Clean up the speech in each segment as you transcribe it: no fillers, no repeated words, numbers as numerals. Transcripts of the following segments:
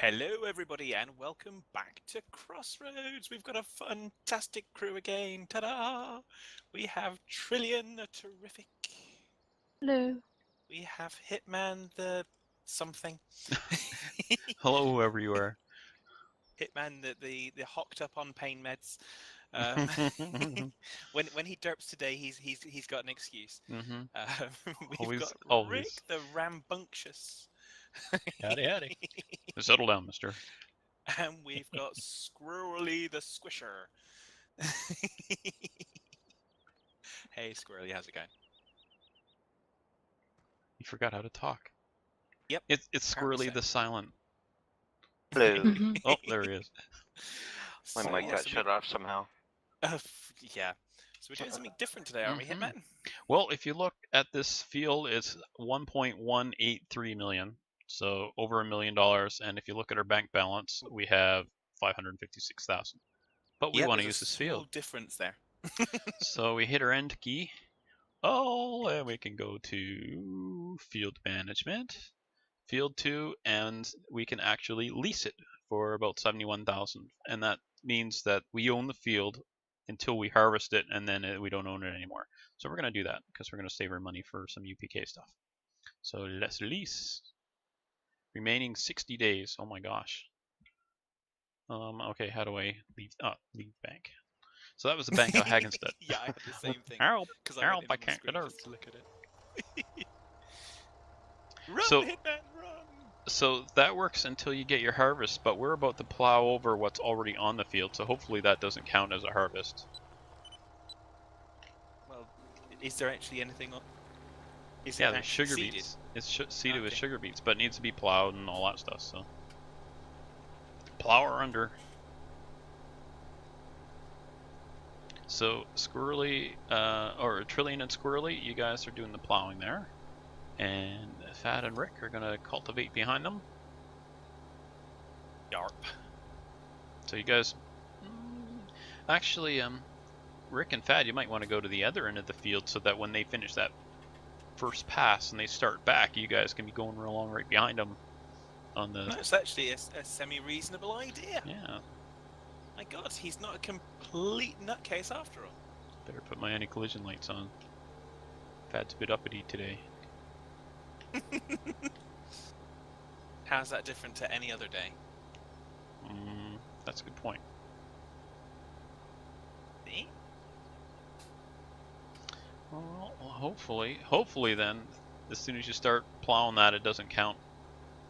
Hello, everybody, and welcome back to Crossroads. We've got a fantastic crew again. Ta-da! We have Trillion, a terrific. Hello. We have Hitman, the something. Hello, whoever you are. Hitman, the hocked up on pain meds. Um, when he derps today, he's got an excuse. We've got Rick, always. the rambunctious. Howdy, howdy. Settle down, mister. And we've got Squirrely the Squisher. Hey, Squirrely, how's it going? You forgot how to talk. Yep. It's Squirrely the Silent. Hello. Oh, there he is. My mic got shut off somehow. Yeah. So we're doing something different today, aren't we, Hitman? Well, if you look at this field, it's 1.183 million. So over $1 million. And if you look at our bank balance, we have 556,000. But we want to use this field. Difference there. So we hit our end key. Oh, and we can go to field management, field 2, and we can actually lease it for about 71,000. And that means that we own the field until we harvest it, and then we don't own it anymore. So we're going to do that because we're going to save our money for some UPK stuff. So let's lease. Remaining 60 days. Oh my gosh. Okay, how do I leave? Leave bank. So that was the bank of Hagenstead. Yeah, I had the same thing. Help! I can't get out. to look at it. Run, So, Hitman, run! So that works until you get your harvest, but we're about to plow over what's already on the field, so hopefully that doesn't count as a harvest. Well, is there actually anything on? Yeah, there's sugar beets. It's seeded with sugar beets, but it needs to be plowed and all that stuff, so. Plow her under. So Squirrely, or Trillion and Squirrely, you guys are doing the plowing there. And Fad and Rick are gonna cultivate behind them. Yarp. So you guys, actually, Rick and Fad, you might want to go to the other end of the field so that when they finish that first pass and they start back, you guys can be going along right behind them. On the. That's actually a semi-reasonable idea. Yeah. My God, he's not a complete nutcase after all. Better put my anti-collision lights on. Fad's a bit uppity today. How's that different to any other day? That's a good point. See? Well, hopefully then, as soon as you start plowing that, it doesn't count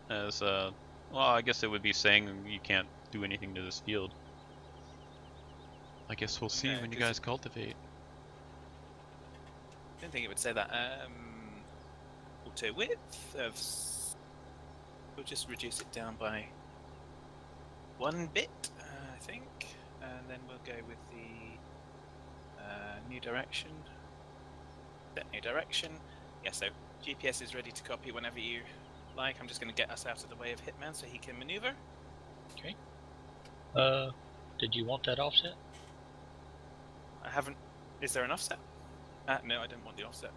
as, well, I guess it would be saying you can't do anything to this field. I guess we'll see when you guys cultivate. I don't think it would say that. Auto width of. We'll just reduce it down by 1 bit, I think, and then we'll go with the new direction. Set new direction. Yeah, so GPS is ready to copy whenever you like. I'm just going to get us out of the way of Hitman so he can maneuver. Okay. Did you want that offset? I haven't. Is there an offset? No, I don't want the offset.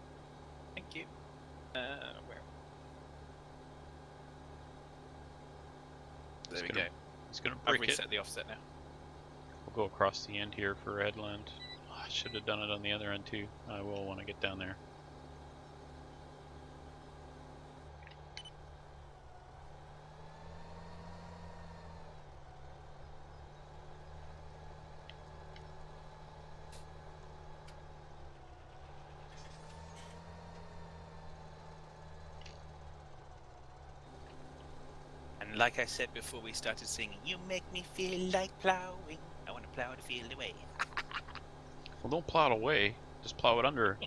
Thank you. Where? There we go. He's gonna I've break it. reset the offset now. We'll go across the end here for Redland. Oh, I should have done it on the other end too. I will when I get down there. Like I said before we started singing, you make me feel like plowing. I want to plow the field away. Well, don't plow it away. Just plow it under.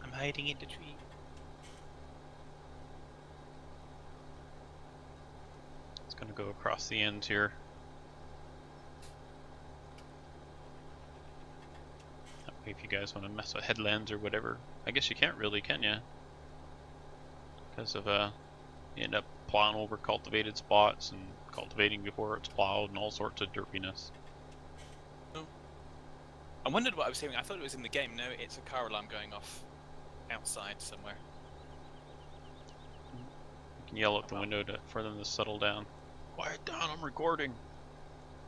I'm hiding in the tree. It's gonna go across the ends here. If you guys want to mess with headlands or whatever, I guess you can't really, can you? Because of you end up plowing over cultivated spots and cultivating before it's plowed and all sorts of derpiness. Oh. I wondered what I was hearing. I thought it was in the game. No, it's a car alarm going off. outside somewhere. You can yell out the window for them to settle down. Quiet down, I'm recording.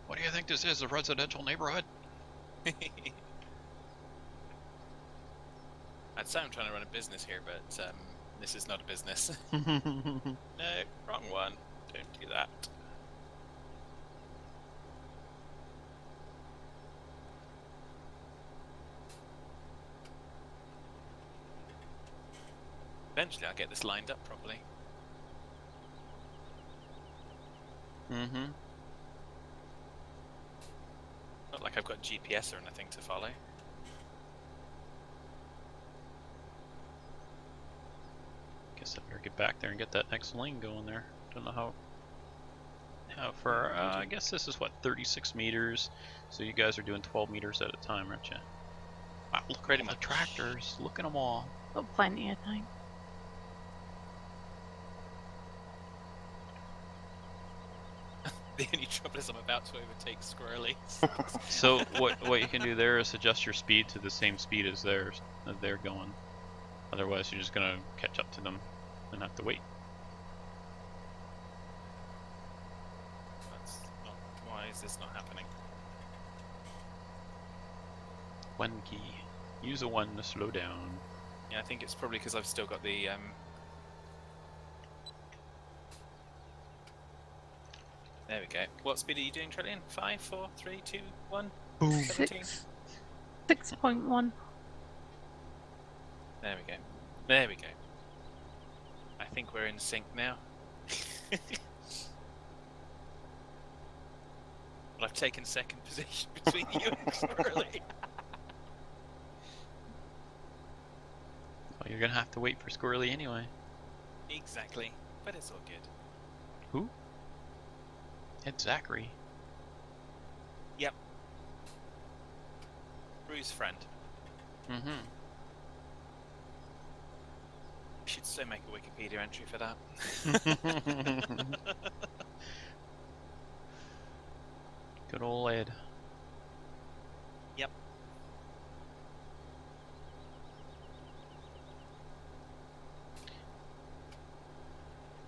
What do you think this is, a residential neighborhood? I'd say I'm trying to run a business here, but this is not a business. No, wrong one. Don't do that. Eventually I'll get this lined up properly. Mm-hmm. Not like I've got GPS or anything to follow. Guess I better get back there and get that next lane going there. Don't know how far. I guess this is what, 36 meters. So you guys are doing 12 meters at a time, aren't you? Wow, look at all the tractors. Look at them all. Got plenty of time. The only trouble is I'm about to overtake Squirrely. So what you can do there is adjust your speed to the same speed as they're going. Otherwise, you're just gonna catch up to them and have to wait. That's not, why is this not happening? One key. Use a 1 to slow down. Yeah, I think it's probably because I've still got the There we go. What speed are you doing, Trillian? 5, 4, 3, 2, 1? Boom. 17? 6.1. There we go. There we go. I think we're in sync now. Well, I've taken second position between you and Squirrely. Well, you're gonna have to wait for Squirrely anyway. Exactly. But it's all good. Who? It's Zachary. Yep. Rue's friend. Mm-hmm. We should so make a Wikipedia entry for that. Good old Ed. Yep.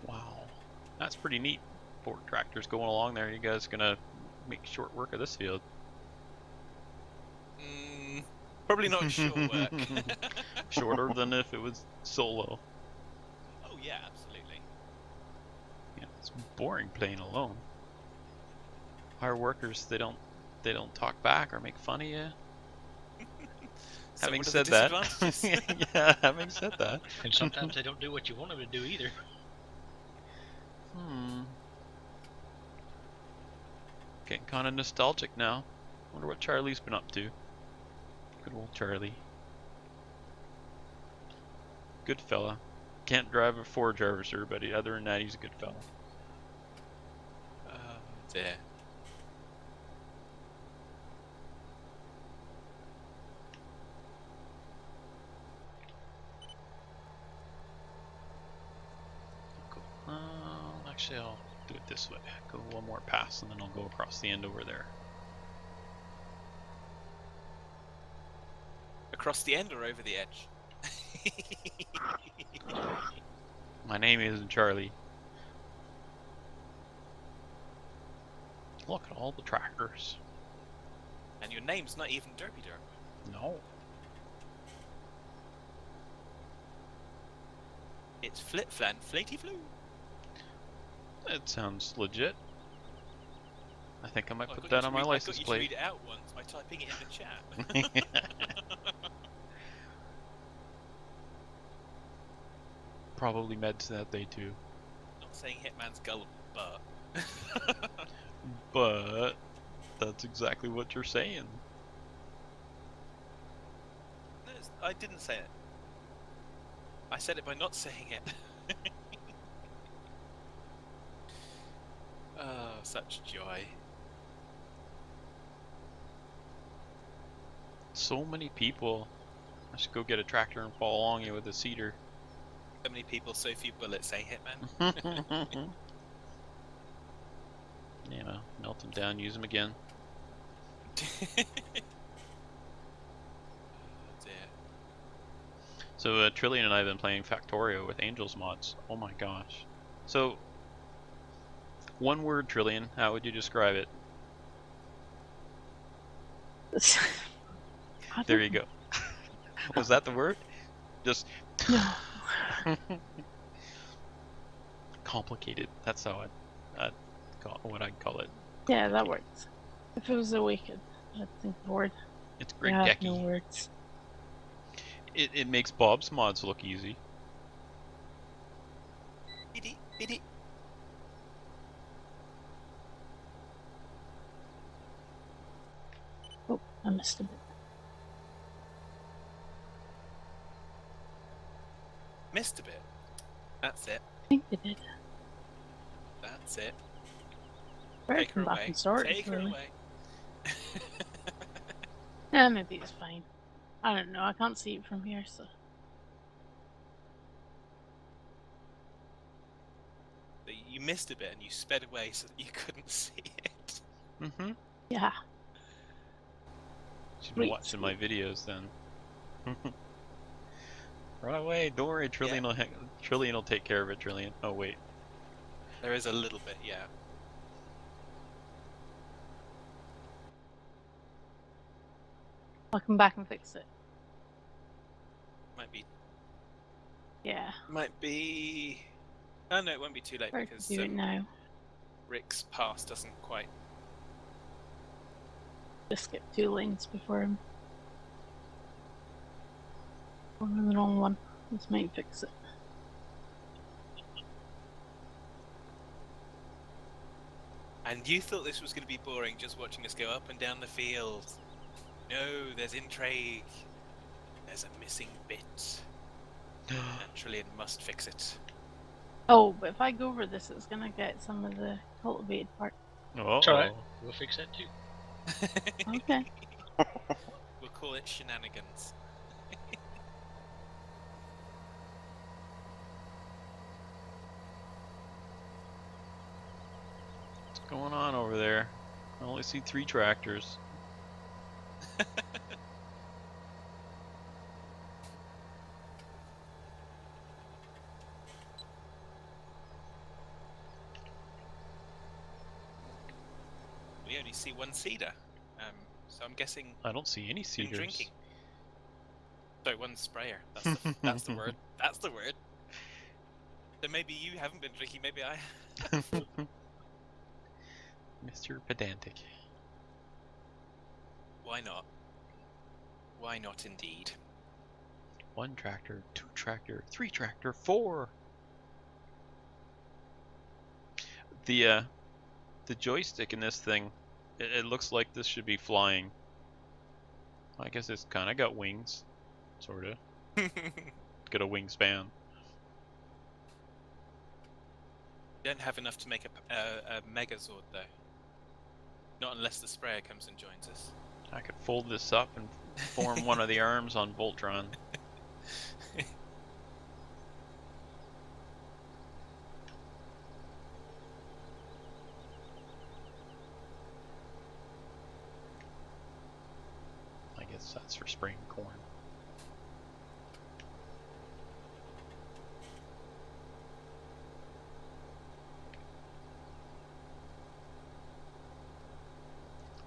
Wow. That's pretty neat. 4 tractors going along there. You guys gonna make short work of this field. Probably not short work. Shorter than if it was solo. Oh yeah, absolutely. Yeah, it's boring playing alone. Our workers, they don't talk back or make fun of you. Having said that, yeah, having said that, And sometimes they don't do what you want them to do either. Getting kind of nostalgic now. Wonder what Charlie's been up to. Good old Charlie. Good fella. Can't drive a Ford Harvester, but other than that, he's a good fella. Oh dear. Cool. Actually, I'll do it this way. Go one more pass, and then I'll go across the end over there. Across the end or over the edge? My name isn't Charlie. Look at all the tractors. And your name's not even Derpy Derp. No. It's Flip Flan Flaty Flu. That sounds legit. I think I might Oh, put that on my license I got you plate. to read it out once by typing it in the chat. Probably meds that day too. Not saying Hitman's gullible, but... But that's exactly what you're saying. No, I didn't say it. I said it by not saying it. Oh, such joy. So many people. I should go get a tractor and follow along you with a cedar. So many people, so few bullets, eh, Hitman? Yeah, melt them down, use them again. Oh dear. So Trillian and I have been playing Factorio with Angels mods. Oh my gosh. So, one word, Trillian, how would you describe it? There you go. Was that the word? Just No. complicated. That's how I'd call what I'd call it. Yeah, that works. If it was a weekend, I'd think of a word. It's Greg I have Decky. no words. It makes Bob's mods look easy. Biddy, biddy. Oh, I missed a bit. Missed a bit. That's it. I think they did. That's it. Better Take her come back away. and start, Take her really. away. Yeah, maybe it's fine. I don't know. I can't see it from here, so. You missed a bit and you sped away so that you couldn't see it. Mm-hmm. Yeah. Should be watching my videos then. Run away! Don't worry, Trillian will Trillian will take care of it. Trillian. Oh wait. There is a little bit, yeah. I'll come back and fix it. Might be. Yeah. Might be. Oh no, it won't be too late Or because do it now. Rick's pass doesn't quite. Just skip 2 lanes before him. Going on the wrong one. This might fix it. And you thought this was going to be boring, just watching us go up and down the field. No, there's intrigue. There's a missing bit. And Trillian must fix it. Oh, but if I go over this, it's gonna get some of the cultivated part. Oh. It's alright. We'll fix that too. Okay. We'll call it shenanigans. What's going on over there? I only see 3 tractors. We only see 1 cedar. So I'm guessing I don't see any been cedars. drinking. Sorry, 1 sprayer. That's the word. That's the word. So maybe you haven't been drinking, maybe I. Mr. Pedantic. Why not? Why not indeed? 1 tractor, 2 tractor, 3 tractor, 4. The joystick in this thing, it looks like this should be flying. I guess it's kind of got wings, sort of. Got a wingspan. Don't have enough to make a Megazord though. Not unless the sprayer comes and joins us. I could fold this up and form one of the arms on Voltron. I guess that's for spraying corn.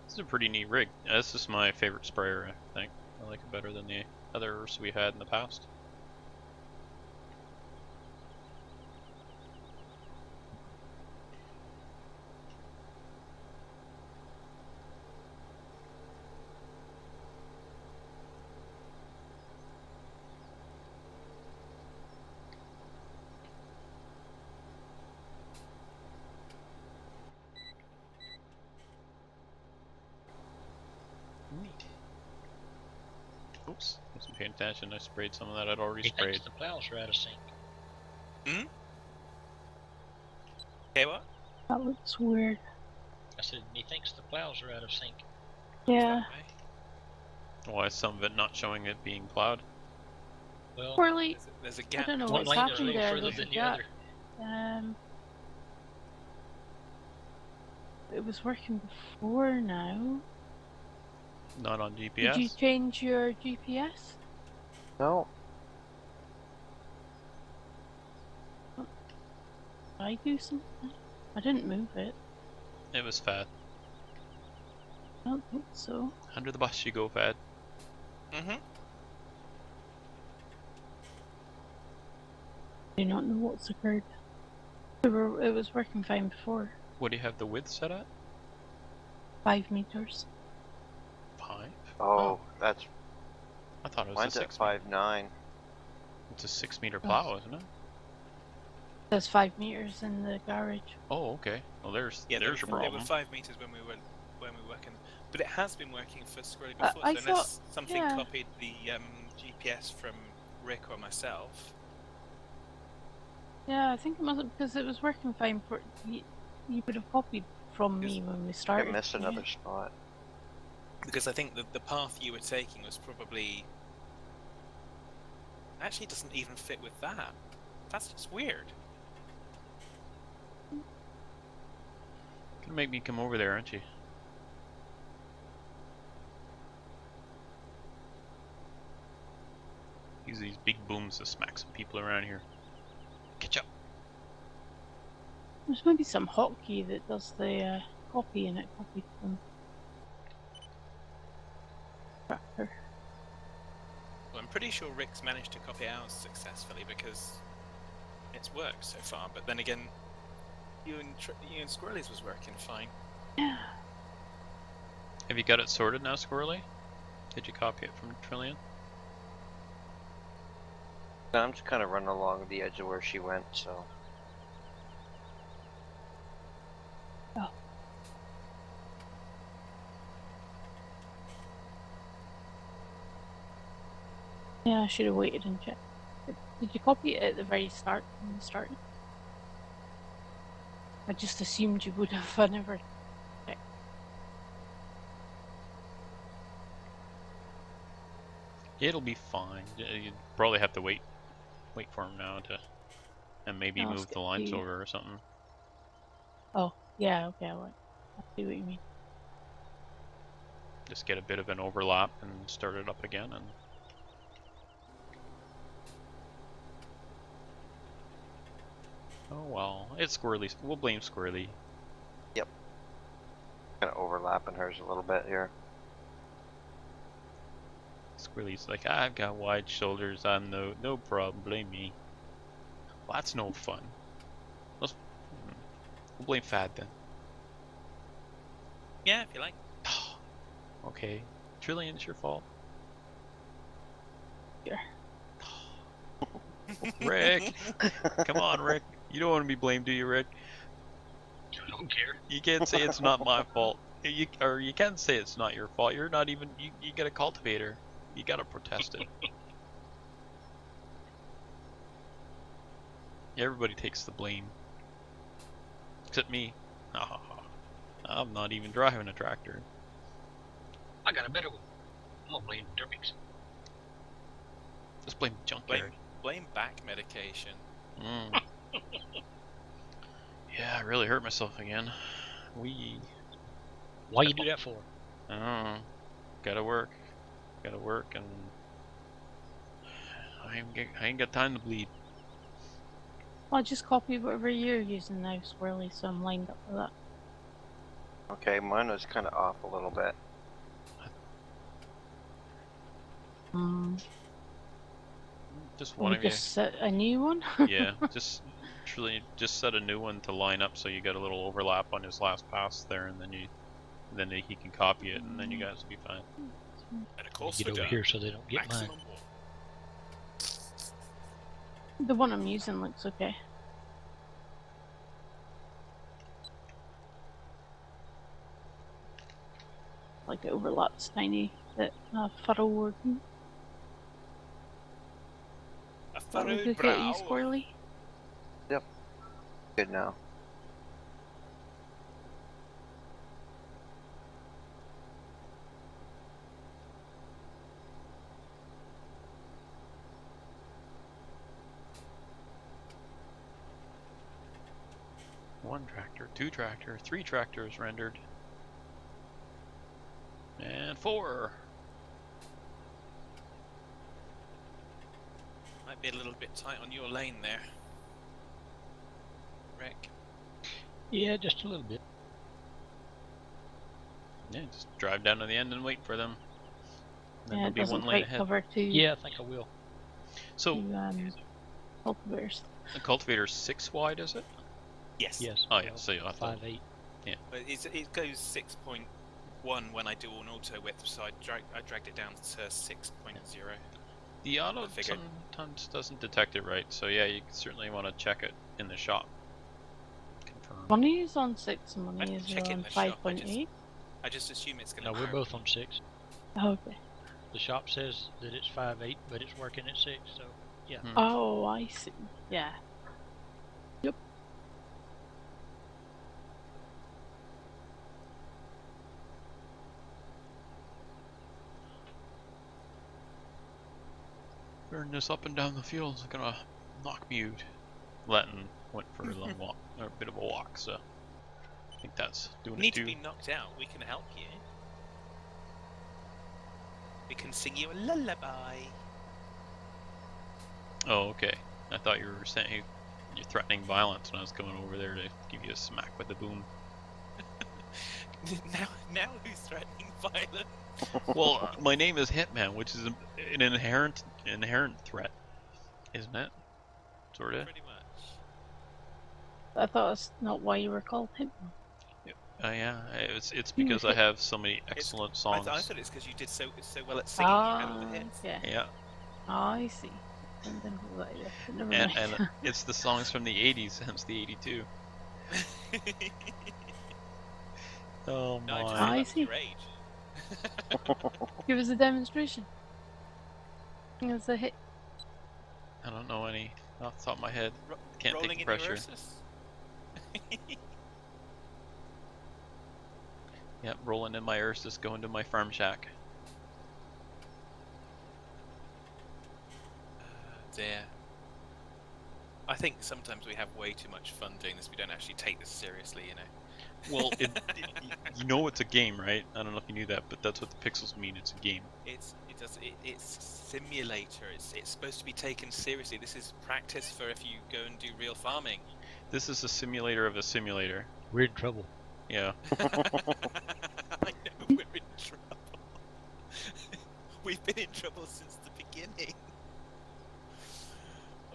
This is a pretty neat rig. This is my favorite sprayer, I think. I like it better than the others we had in the past. Neat. Oops, wasn't paying attention. I sprayed some of that I'd already He sprayed. thinks the plows are out of sync. Okay, what? That looks weird. I said he thinks the plows are out of sync. Yeah. Why is some of it not showing it being plowed? Well, Poorly. There's a I gap. don't know one what's lane is a happened little there. further There's a than the gap. other. It was working before now. Not on Did you GPS? change your GPS? No. I do something? I didn't move it. It was Fad. I don't think so. Under the bus you go, Fad. Mm-hmm. I do not know what's occurred. It was working fine before. What do you have the width set at? 5 meters. 5? Oh, that's I thought it was mine's a at 6 meter. 5'9". It's a 6 meter plow, isn't it? There's 5 meters in the garage. Oh, okay. Well, there's Yeah, your they problem. were 5 meters when we were working, but it has been working for Squirrely before. I so unless thought- something yeah. copied the GPS from Rick or myself. Yeah, I think it must have, because it was working fine for you. You would have copied from me when we I started. missed yeah. another spot. Because I think the path you were taking was probably... Actually, it doesn't even fit with that. That's just weird. Gonna make me come over there, aren't you? Use these big booms to smack some people around here. Catch up. There's maybe some hotkey that does the copy and it copied from tractor. Well, I'm pretty sure Rick's managed to copy ours successfully because it's worked so far. But then again, you and Squirrely's was working fine. Yeah. Have you got it sorted now, Squirrely? Did you copy it from Trillian? I'm just kind of running along the edge of where she went, so. Oh. Yeah, I should have waited and checked. Did you copy it at the very start when you started? I just assumed you would have. I never checked. It'll be fine. You'd probably have to wait for him now to, and maybe I'll move skip the lines the- over or something. Oh, yeah, okay, I see what you mean. Just get a bit of an overlap and start it up again. And oh well, it's Squirrely. We'll blame Squirrely. Kind of overlapping hers a little bit here. Squirrely's like, I've got wide shoulders. I'm no problem. Blame me. Well, that's no fun. We'll blame Fad then. Yeah, if you like. Okay, Trillian, it's your fault. Sure. Rick, come on, Rick. You don't want to be blamed, do you, Rick? I don't care. You can't say it's not my fault. You can say it's not your fault. You're not even. You get a cultivator. You gotta protest it. Everybody takes the blame, except me. I'm not even driving a tractor. I got a better one. I'm gonna blame Derpix. Just blame the junkyard. Blame back medication. Mm. Yeah, I really hurt myself again. Why you do that for? I don't know. Gotta work, and I ain't got time to bleed. I'll just copy whatever you're using now, Squirrely, so I'm lined up for that. Okay, mine was kind of off a little bit. Just Will one we of you. just set a new one? Yeah, just set a new one to line up so you get a little overlap on his last pass there, and then he can copy it, and then you guys will be fine. And of course, Get over here so they don't get mine. maximum warp. The one I'm using looks okay. Like it overlaps tiny bit furrow working. A That we furrowed could get brow. you, Squirrely. Good now. One tractor, two tractor, three tractors rendered, and 4. Might be a little bit tight on your lane there. wreck? Yeah, just a little bit. Yeah, just drive down to the end and wait for them. Then Yeah, they'll it be doesn't one lane quite ahead. cover to Yeah, I think I will. So cultivators. the cultivator's 6 wide, is it? Yes. Yes. Oh yeah, so you'll have to. 5.8. But it goes 6.1 when I do an auto width, so I dragged it down to 6.0. The auto I figured. sometimes doesn't detect it right, so yeah, you certainly want to check it in the shop. Confirm. Money is on 6 and money I is check it in on the shop, 5.8. I just assume it's going No, to. we're both on 6. Okay. The shop says that it's 5.8, but it's working at 6. So yeah. Oh, I see. Yeah. Yep. Burn this up and down the field is gonna knock me out. Latin went for a long walk, or a bit of a walk, so I think that's doing You need it too. to be knocked out. We can help you. We can sing you a lullaby. Oh, okay. I thought you were saying you're threatening violence when I was coming over there to give you a smack with the boom. now who's threatening violence? Well, my name is Hitman, which is an inherent threat, isn't it? Sorta. Pretty much. I thought that's not why you were called him. Yeah, it's because I have so many excellent songs. I thought it's because you did so well at singing. You had all the hits. Yeah. Yeah, I see. And then like that. But never and mind. it's the songs from the '80s, hence the '82. Oh No, I just my! thought I that was see. your age. Give us a demonstration. It's a hit. I don't know any off the top of my head. Can't Rolling take the in your pressure. Ursus? Yep, rolling in my Ursus, going to my farm shack. Dear. I think sometimes we have way too much fun doing this. We don't actually take this seriously, you know. Well, you know it's a game, right? I don't know if you knew that, but that's what the pixels mean. It's a game. It's simulator. It's supposed to be taken seriously. This is practice for if you go and do real farming. This is a simulator of a simulator. We're in trouble. Yeah. I know we're in trouble. We've been in trouble since the beginning.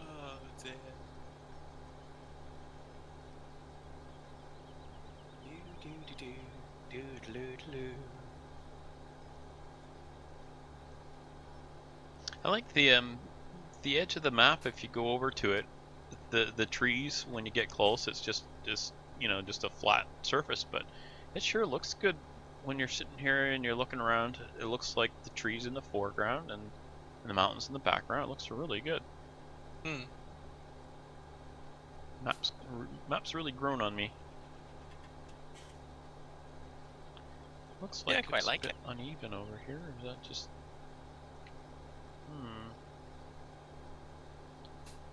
Oh dear. I like the edge of the map. If you go over to it, the trees when you get close, it's just a flat surface, but it sure looks good when you're sitting here and you're looking around. It looks like the trees in the foreground and the mountains in the background. It looks really good. Map's really grown on me. Looks like I quite it's like a bit it. uneven over here. Or is that just?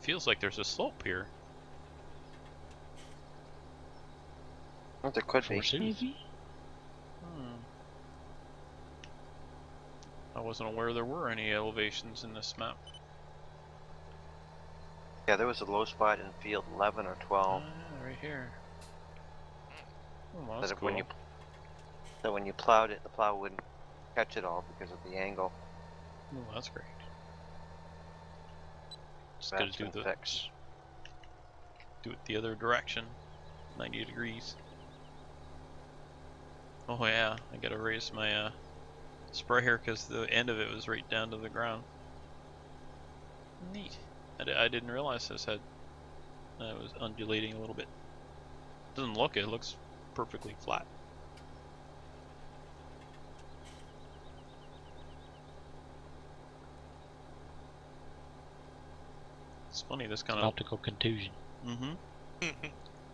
Feels like there's a slope here. Well, there could be. Forsooth. Maybe. I wasn't aware there were any elevations in this map. Yeah, there was a low spot in field 11 or 12. Right here. Oh, well, that that's if cool. when you plowed it, the plow wouldn't catch it all because of the angle. Oh, that's great. Just That's gotta do been the fixed. do it the other direction, 90 degrees. Oh yeah, I gotta raise my sprayer because the end of it was right down to the ground. Neat. I didn't realize this had it was undulating a little bit. Doesn't look it. It looks perfectly flat. It's funny. This kind of Optical contusion. kind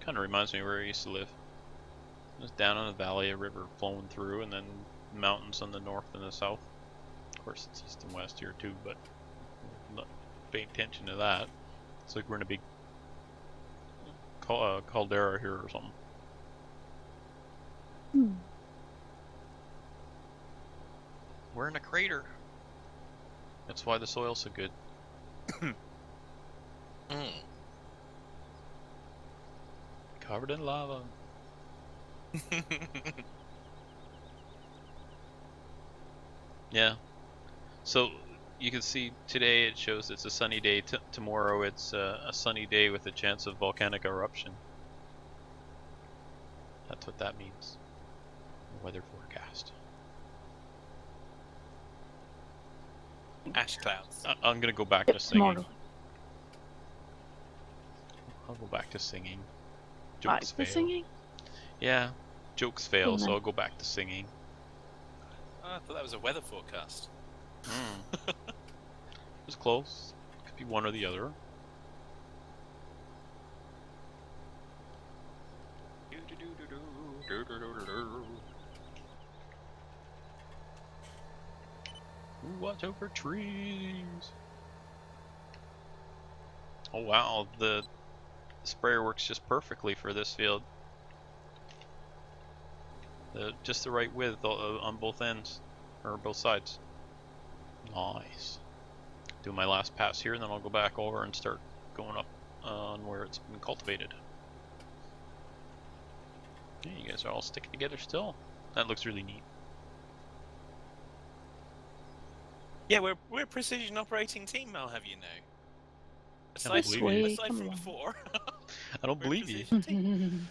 of reminds me where I used to live. It was down in the valley, a river flowing through, and then mountains on the north and the south. Of course, it's east and west here too, but I'm not paying attention to that. It's like we're in a big caldera here or something. We're in a crater. That's why the soil's so good. Covered in lava. Yeah. So you can see today it shows it's a sunny day. Tomorrow it's a sunny day with a chance of volcanic eruption. That's what that means. The weather forecast. Ash clouds. I'm gonna go back to singing. Tomorrow. I'll go back to singing. Back Jokes to fail. singing? Yeah, jokes fail, Oh, so no. I'll go back to singing. Oh, I thought that was a weather forecast. It was close. Could be one or the other. Ooh, watch out for trees. Oh wow, the sprayer works just perfectly for this field. Just the right width on both ends, or both sides. Nice. Do my last pass here, and then I'll go back over and start going up on where it's been cultivated. Yeah, you guys are all sticking together still. That looks really neat. Yeah, we're a precision operating team, I'll have you know. I don't Aside, believe you. aside Come from along. before, I don't we're a believe you. precision team.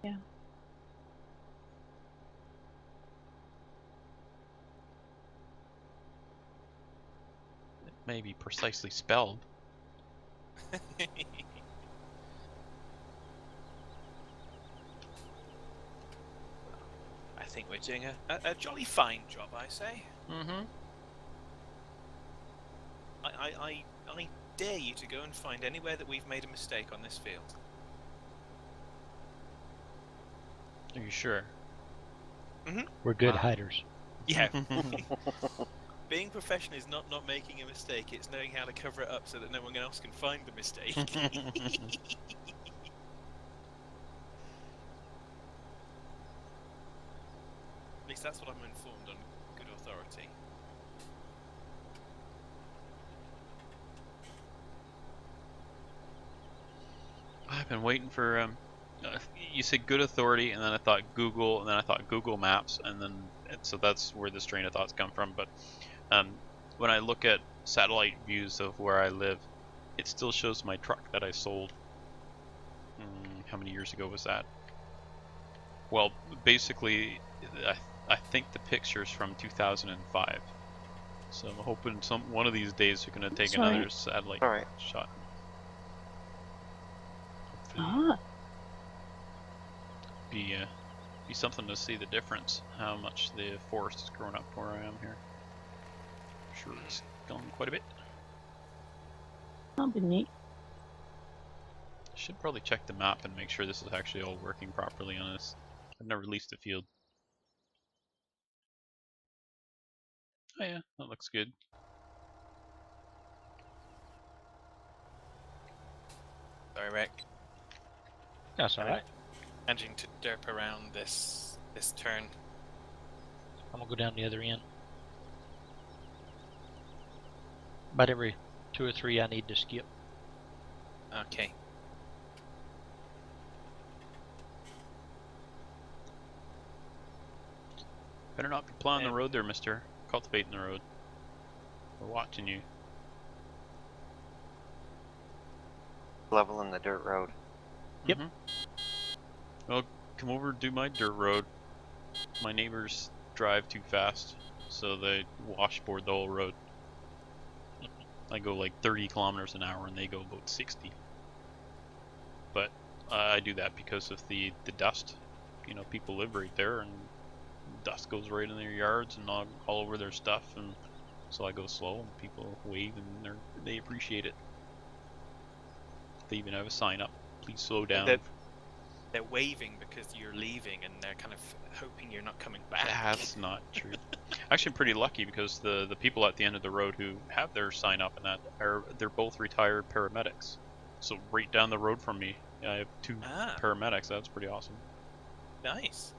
Yeah. It may be precisely spelled. I think we're doing a jolly fine job, I say. Mm-hmm. I dare you to go and find anywhere that we've made a mistake on this field. Are you sure? We're good Wow. hiders. Yeah. Being professional is not making a mistake, it's knowing how to cover it up so that no one else can find the mistake. At least that's what I'm informed on good authority. I've been waiting for you said good authority, and then I thought Google, and then I thought Google Maps, and then so that's where this train of thoughts come from. But when I look at satellite views of where I live, it still shows my truck that I sold. How many years ago was that? Well, basically, I think the picture's from 2005. So I'm hoping one of these days they're gonna take That's another right. satellite All right. shot. Ah, Be something to see the difference, how much the forest has grown up where I am here. Sure, it's gone quite a bit. that'd be neat. Should probably check the map and make sure this is actually all working properly on this. I've never leased a field. Oh yeah, that looks good. Sorry, Rick. That's alright. Managing to derp around this turn. I'm gonna go down the other end. About every 2 or 3 I need to skip. Okay. Better not be plowing the road there, mister. Cultivating the road. We're watching you. Leveling the dirt road. Yep. Well, come over and do my dirt road. My neighbors drive too fast, so they washboard the whole road. I go like 30 kilometers an hour and they go about 60. But I do that because of the dust. You know, people live right there and dust goes right in their yards and all over their stuff, and so I go slow and people wave and they appreciate it. They even have a sign up, please slow down. They're waving because you're leaving, and they're kind of hoping you're not coming back. That's not true. Actually, I'm pretty lucky because the people at the end of the road who have their sign up and that they're both retired paramedics. So right down the road from me, I have 2 paramedics. That's pretty awesome. Nice.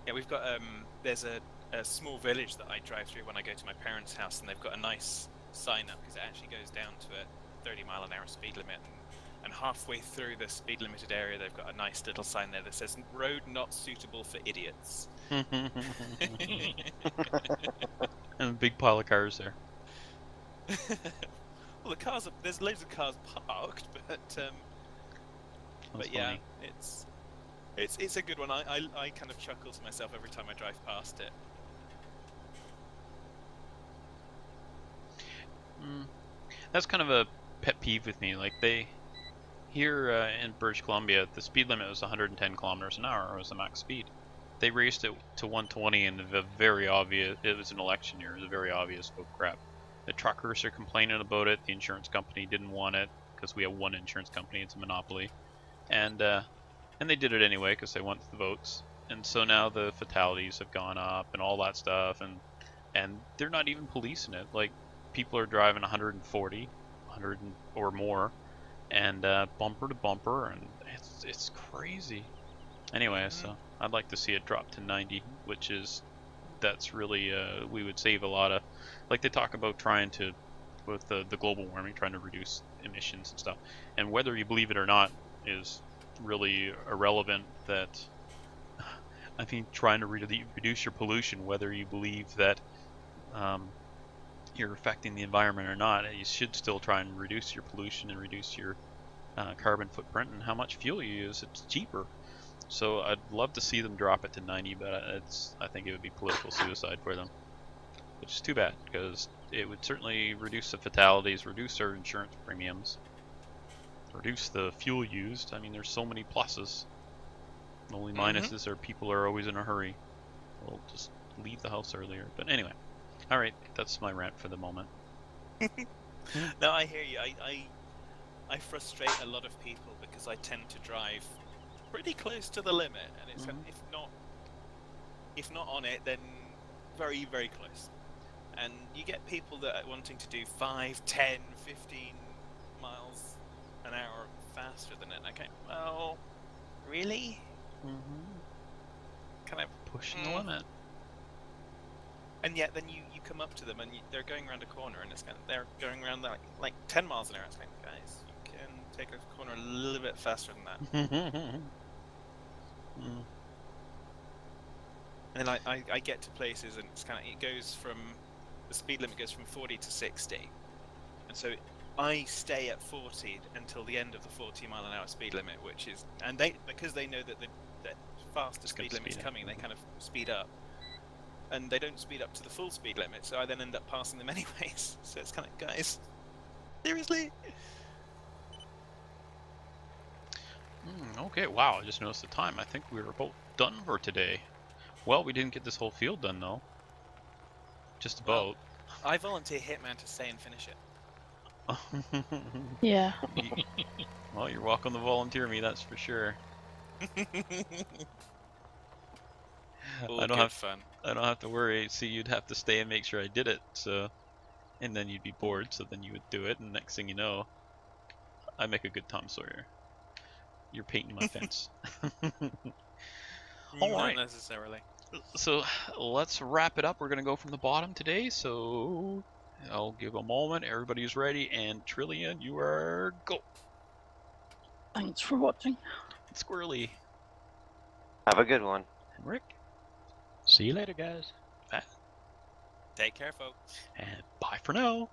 Yeah, we've got there's a small village that I drive through when I go to my parents' house, and they've got a nice sign up because it actually goes down to a 30-mile-an-hour speed limit. And and halfway through the speed limited area, they've got a nice little sign there that says "Road not suitable for idiots." And a big pile of cars there. Well, there's loads of cars parked, but That's yeah, funny. it's a good one. I kind of chuckle to myself every time I drive past it. That's kind of a pet peeve with me. Like here in British Columbia, the speed limit was 110 kilometers an hour. It was the max speed. They raised it to 120, and it was an election year. It was a very obvious, oh crap. The truckers are complaining about it. The insurance company didn't want it because we have one insurance company. It's a monopoly, and they did it anyway because they wanted the votes. And so now the fatalities have gone up and all that stuff, and they're not even policing it. Like, people are driving 140, 100 or more, and bumper to bumper, and it's crazy. Anyway, so I'd like to see it drop to 90, that's really we would save a lot of, like they talk about trying to, with the global warming, trying to reduce emissions and stuff. And whether you believe it or not is really irrelevant. That I mean, trying to reduce your pollution, whether you believe that you're affecting the environment or not, you should still try and reduce your pollution and reduce your carbon footprint and how much fuel you use. It's cheaper. So I'd love to see them drop it to 90, but I think it would be political suicide for them, which is too bad, because it would certainly reduce the fatalities, reduce our insurance premiums, reduce the fuel used. I mean, there's so many pluses. The only minuses are people are always in a hurry. We'll just leave the house earlier. But anyway, all right, that's my rant for the moment. No, I hear you. I frustrate a lot of people because I tend to drive pretty close to the limit, and it's if not on it, then very, very close. And you get people that are wanting to do 5, 10, 15 miles an hour faster than it. Okay, well, really? Kind of Pushing the limit. And yet, then you come up to them and they're going around a corner, and it's kind of they're going around like 10 miles an hour. It's like, guys, you can take a corner a little bit faster than that. And then I get to places, and it's kind of the speed limit goes from 40 to 60, and so I stay at 40 until the end of the 40 mile an hour speed limit, because they know that the faster speed limit's coming, they kind of speed up. And they don't speed up to the full speed limit, so I then end up passing them anyways. So it's kind of, guys, seriously? Okay, wow, I just noticed the time. I think we were about done for today. Well, we didn't get this whole field done, though. Just about. Well, I volunteer Hitman to stay and finish it. Yeah. Well, you're welcome to volunteer me, that's for sure. I don't have to worry. See, you'd have to stay and make sure I did it. So, and then you'd be bored. So then you would do it, and next thing you know, I make a good Tom Sawyer. You're painting my fence. All right. Not necessarily. So let's wrap it up. We're gonna go from the bottom today. So I'll give a moment. Everybody's ready, and Trillian, you are go. Thanks for watching. Squirrely. Have a good one. And Rick. See you later, guys. Take care, folks. And bye for now.